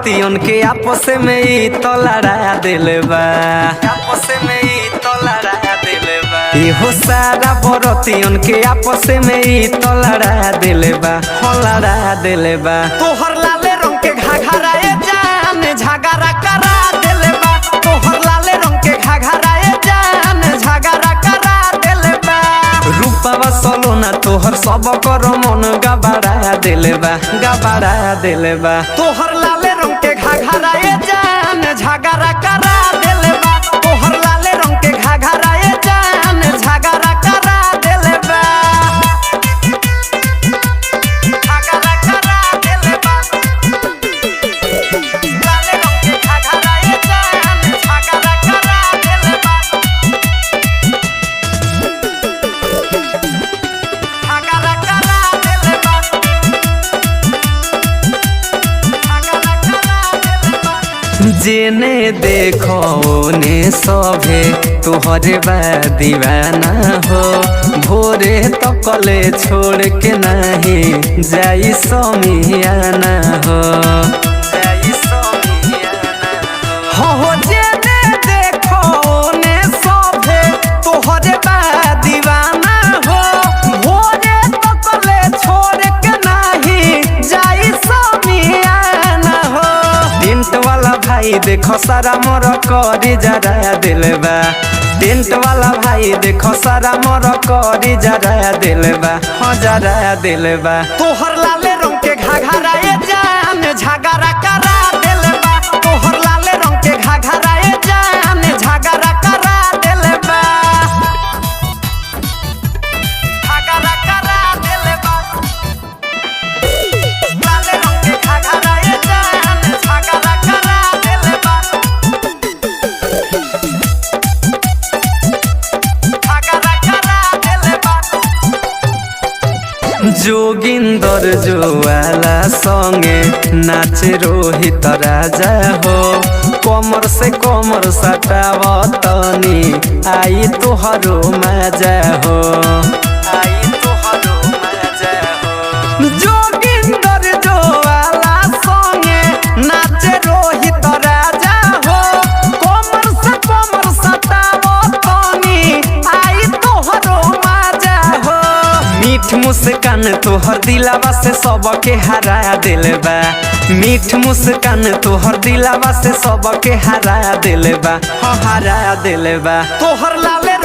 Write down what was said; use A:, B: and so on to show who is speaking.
A: बरतियन के आपस में ई तो लड़ा दिले बा, आपस में ई तो लड़ा दिले बा। इहो सारा बरतियन के आपस में ई तो लड़ा दिले बा, हो लड़ा दिले बा।
B: तोहर लाले रंग के घाघराए जान झगड़ा करा दिले बा, तोहर लाले रंग के घाघराए जान झगड़ा करा दिले बा।
A: रूपवा सलोना तोहर सब कर मन गबड़ा दिले बा, गबड़ा दिले बा।
B: तोहर लाले रंग के घाघराए जान झगड़ा करा दिले बा, तोहर लाले रंग के घाघराए जान झगड़ा करा दिले बा, झगड़ा करा दिले बा। लाले रंग के घाघराए जान झगड़ा करा दिले बा, झगड़ा करा दिले बा, झगड़ा करा दिले बा।
A: जेने देखो ने सभे तोहरे बा दीवाना हो, भोरे तकले छोड़ के नहीं जाई समियाना हो, जाई समियाना हो।
B: हो जेने देखो ने सभे तोहरे बा दीवाना हो, भोरे तकले छोड़ के नहीं जाई समियाना हो।
A: टेंट वाला भाई देखो सारा मोर करी जरा दिले बा, टेंट वाला भाई देखो सारा मोर करी जरा दिले बा, हो जरा दिले बा।
B: तोहर लाले रंग के घाघराए जान झगड़ा करा दिले बा, तोहर लाले रंग के घाघराए जान झगड़ा करा दिले बा, झगड़ा करा दिले बा। लाले रंग के घाघराए जान झगड़ा करा दिले बा, झगड़ा करा दिले बा।
A: जोगिंदर जोवाला संगे नाच रोहित राजा हो, कमर से कमर सटावतनी आई तोहरो मजा हो, आई तोहरो मजा हो।
B: जोगिंदर जोवाला संगे नाच रोहित राजा हो, कमर से कमर सटावतनी आई तोहरो मजा हो।
A: मीठ मुस्कान तोहर दिलावा से सबके हरा दिले बा, मीठ मुस्कान तोहर दिलावा से सबके हरा दिले बा, हो हरा दिले बा।
B: तोहर लाले